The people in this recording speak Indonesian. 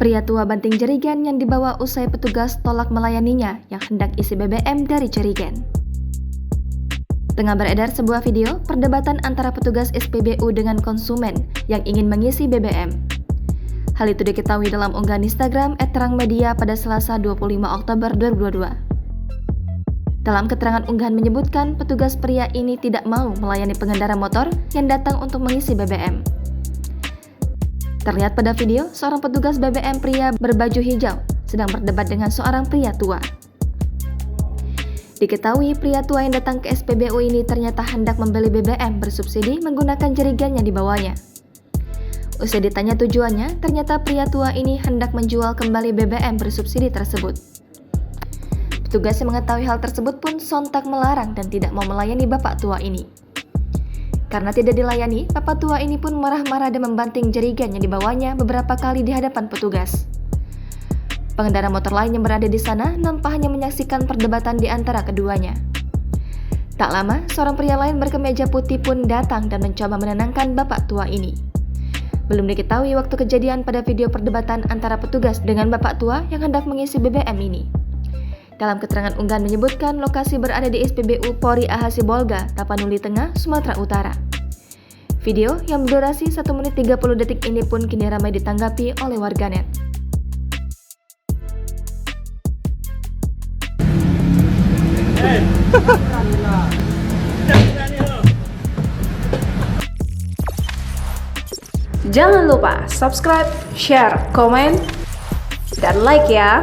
Pria tua banting jerigen yang dibawa usai petugas tolak melayaninya yang hendak isi BBM dari jerigen. Tengah beredar sebuah video perdebatan antara petugas SPBU dengan konsumen yang ingin mengisi BBM. Hal itu diketahui dalam unggahan Instagram @terangmedia pada Selasa 25 Oktober 2022. Dalam keterangan unggahan menyebutkan petugas pria ini tidak mau melayani pengendara motor yang datang untuk mengisi BBM. Terlihat pada video, seorang petugas BBM pria berbaju hijau sedang berdebat dengan seorang pria tua. Diketahui pria tua yang datang ke SPBU ini ternyata hendak membeli BBM bersubsidi menggunakan jerigen yang dibawanya. Usai ditanya tujuannya, ternyata pria tua ini hendak menjual kembali BBM bersubsidi tersebut. Petugas yang mengetahui hal tersebut pun sontak melarang dan tidak mau melayani bapak tua ini. Karena tidak dilayani, bapak tua ini pun marah-marah dan membanting jerigen yang dibawanya beberapa kali di hadapan petugas. Pengendara motor lain yang berada di sana nampak hanya menyaksikan perdebatan di antara keduanya. Tak lama, seorang pria lain berkemeja putih pun datang dan mencoba menenangkan bapak tua ini. Belum diketahui waktu kejadian pada video perdebatan antara petugas dengan bapak tua yang hendak mengisi BBM ini. Dalam keterangan unggahan menyebutkan lokasi berada di SPBU Polri Ahasibolga, Tapanuli Tengah, Sumatera Utara. Video yang berdurasi 1 menit 30 detik ini pun kini ramai ditanggapi oleh warganet. Jangan lupa subscribe, share, komen, dan like ya.